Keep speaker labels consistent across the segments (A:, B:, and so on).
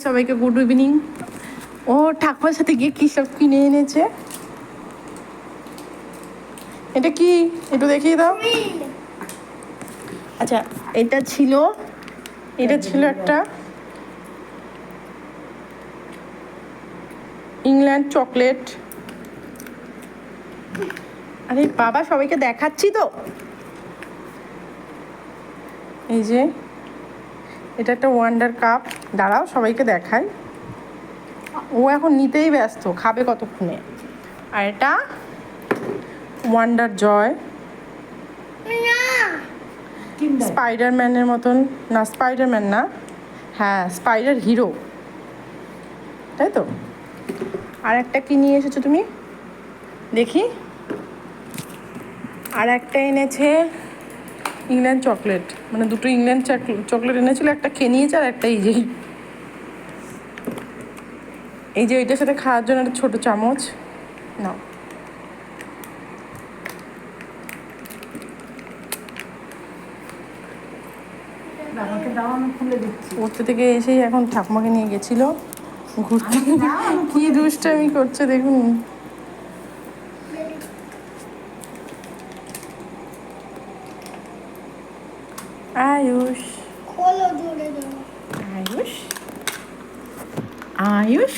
A: সবাইকে good evening. ও ঠাকুমার সাথে গিয়ে কী সব কিনে এনেছে। এটা কি একটু দেখিয়ে দাও। আচ্ছা, এটা ছিল একটা ইংল্যান্ড চকলেট। আরে বাবা, সবাইকে দেখাচ্ছি তো। এই যে এটা একটা ওয়ান্ডার কাপ। দাঁড়াও, সবাইকে দেখাই। ও এখন নিতেই ব্যস্ত, খাবে কতক্ষণে। আর এটা ওয়ান্ডার জয়, স্পাইডারম্যানের মতন। না, স্পাইডারম্যান না, হ্যাঁ স্পাইডার হিরো, তাই তো। আর একটা কি নিয়ে এসেছো তুমি, দেখি। আর একটা এনেছে ইংল্যান্ড চকলেট, মানে দুটো ইংল্যান্ড চকলেট এনেছিল। একটা খেয়ে নিয়েছে আর একটা এই যে এইটার সাথে খাওয়ার জন্য একটা ছোটো চামচ নাও। পড়তে থেকে এসেই এখন ঠাকুমাকে নিয়ে গেছিল ঘুরতে। কি দুষ্টামি করছে দেখুন। আয়ুষ আয়ুষ আয়ুষ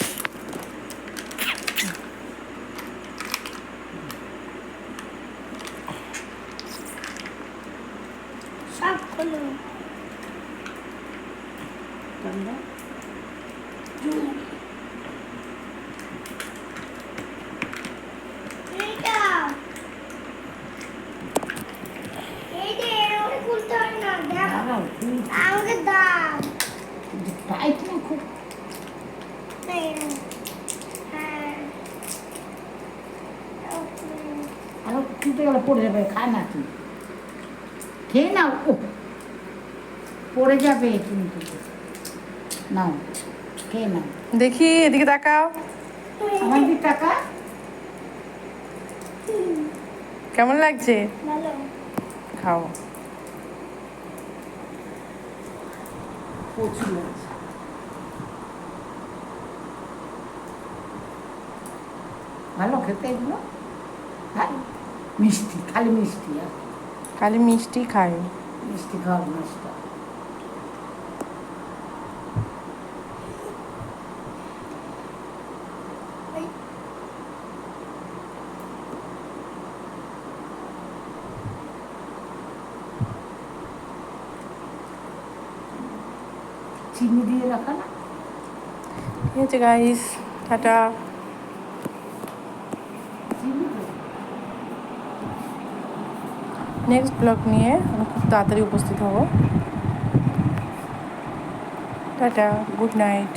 B: খুলতে গেলে পড়ে যাবে, খায় না তুই খেয়ে নাও। ও পড়ে যাবে কিন্তু, নাও খেয়ে নাও।
A: দেখি এদিকে তাকাও।
B: আমার দিকে টাকা
A: কেমন লাগছে? খাও।
B: প্রচুর আছে। ভালো খেতে এগুলো। হ্যাঁ, মিষ্টি, খালি মিষ্টি। আর
A: খালি মিষ্টি খায়।
B: মিষ্টি খাওয়ার নষ্ট। চিনি দিয়ে রাখা না।
A: ঠিক আছে গাইস, টাটা। নেক্সট ব্লগ নিয়ে আমি খুব তাড়াতাড়ি উপস্থিত হব। Tata, good night.